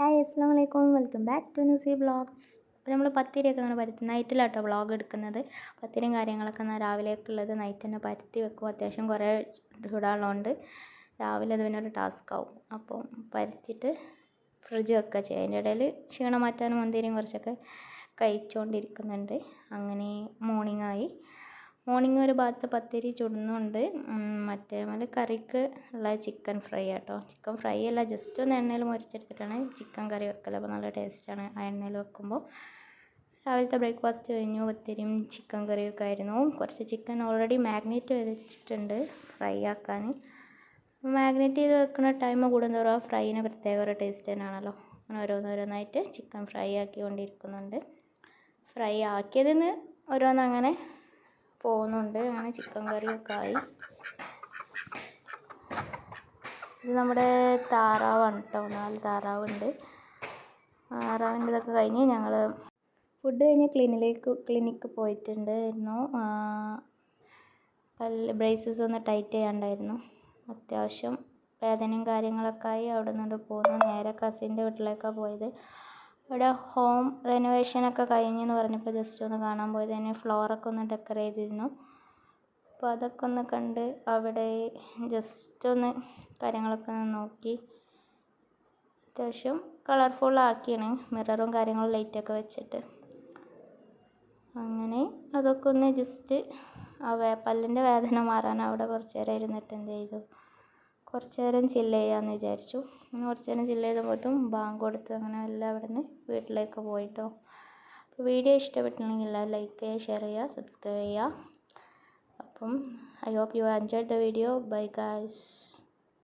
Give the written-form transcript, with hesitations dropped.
Hi അസ്സാം വലൈക്കും, welcome back to ന്യൂസി vlogs. അപ്പോൾ നമ്മൾ പത്തിരിയൊക്കെ അങ്ങനെ പരത്തി നൈറ്റിലാട്ടോ വ്ളോഗ് എടുക്കുന്നത്. പത്തിരിയും കാര്യങ്ങളൊക്കെ എന്നാൽ രാവിലേക്കുള്ളത് നൈറ്റ് തന്നെ പരത്തി വെക്കും. അത്യാവശ്യം കുറേ ചൂടാനുള്ളതുകൊണ്ട് രാവിലെ അത് പിന്നെ ഒരു ടാസ്ക് ആവും. അപ്പം പരത്തിയിട്ട് ഫ്രിഡ്ജ് വെക്കുക ചെയ്യുക. അതിൻ്റെ ഇടയിൽ ക്ഷീണം മാറ്റാനും മുന്തിരിയും കുറച്ചൊക്കെ കഴിച്ചുകൊണ്ടിരിക്കുന്നുണ്ട്. അങ്ങനെ മോർണിംഗ് ഒരു ഭാഗത്ത് പത്തിരി ചുടുന്നുണ്ട്. മറ്റേ കറിക്ക് ഉള്ള ചിക്കൻ ഫ്രൈ ആട്ടോ. ചിക്കൻ ഫ്രൈ അല്ല, ജസ്റ്റ് ഒന്ന് എണ്ണയിൽ മുരിച്ചെടുത്തിട്ടാണ് ചിക്കൻ കറി വെക്കൽ. അപ്പോൾ നല്ല ടേസ്റ്റാണ് ആ എണ്ണയിൽ വെക്കുമ്പോൾ. രാവിലത്തെ ബ്രേക്ക്ഫാസ്റ്റ് കഴിഞ്ഞു. പത്തിരിയും ചിക്കൻ കറിയൊക്കെ ആയിരുന്നു. കുറച്ച് ചിക്കൻ ഓൾറെഡി മാഗ്നേറ്റ് ചെയ്ത് വെച്ചിട്ടുണ്ട് ഫ്രൈ ആക്കാൻ. മാഗ്നേറ്റ് ചെയ്ത് വെക്കുന്ന ടൈം കൂടുന്നതോറും ആ ഫ്രൈന് പ്രത്യേക ഒരു ടേസ്റ്റ് തന്നെയാണല്ലോ. അങ്ങനെ ഓരോന്നോരോന്നായിട്ട് ചിക്കൻ ഫ്രൈ ആക്കിക്കൊണ്ടിരിക്കുന്നുണ്ട്. ഫ്രൈ ആക്കിയതിന് ഓരോന്നങ്ങനെ പോകുന്നുണ്ട്. അങ്ങനെ ചിക്കൻ കറിയൊക്കെ ആയി. ഇത് നമ്മുടെ താറാവാണ് കേട്ടോ. 4 താറാവുണ്ട്. താറാവിൻ്റെ ഇതൊക്കെ കഴിഞ്ഞ് ഞങ്ങൾ ഫുഡ് കഴിഞ്ഞ് ക്ലിനിക്ക് പോയിട്ടുണ്ടായിരുന്നു. ബ്രേസസ് ഒന്ന് ടൈറ്റ് ചെയ്യാണ്ടായിരുന്നു. അത്യാവശ്യം വേദനയും കാര്യങ്ങളൊക്കെ ആയി. അവിടെ നിന്നിട്ട് പോന്നു. നേരെ കസിൻ്റെ വീട്ടിലേക്കാണ് പോയത്. ഇവിടെ ഹോം റെനോവേഷനൊക്കെ കഴിഞ്ഞെന്ന് പറഞ്ഞപ്പോൾ ജസ്റ്റ് ഒന്ന് കാണാൻ പോയത്. തന്നെ ഫ്ലോറൊക്കെ ഒന്ന് ഡെക്കറേറ്റ് ചെയ്തിരുന്നു. അപ്പോൾ അതൊക്കെ ഒന്ന് കണ്ട് അവിടെ ജസ്റ്റ് ഒന്ന് കാര്യങ്ങളൊക്കെ ഒന്ന് നോക്കി. അത്യാവശ്യം കളർഫുള്ളാക്കിയാണ് മിററും കാര്യങ്ങളും ലൈറ്റൊക്കെ വെച്ചിട്ട്. അങ്ങനെ അതൊക്കെ ഒന്ന് ജസ്റ്റ് പല്ലിൻ്റെ വേദന മാറാൻ അവിടെ കുറച്ച് നേരം ഇരുന്നിട്ട് എന്ത് ചെയ്തു, കുറച്ച് നേരം ചില്ല് ചെയ്യാമെന്ന് വിചാരിച്ചു. അങ്ങനെ കുറച്ച് നേരം ചില്ല് ചെയ്തപ്പോഴത്തും ബാങ്ക് കൊടുത്ത് അങ്ങനെ എല്ലാം അവിടെ നിന്ന് വീട്ടിലേക്ക് പോയിട്ടോ. അപ്പോൾ വീഡിയോ ഇഷ്ടപ്പെട്ടിട്ടുണ്ടെങ്കിൽ ലൈക്ക് ചെയ്യുക, ഷെയർ ചെയ്യുക, സബ്സ്ക്രൈബ് ചെയ്യുക. അപ്പം I hope you enjoyed the video. Bye guys.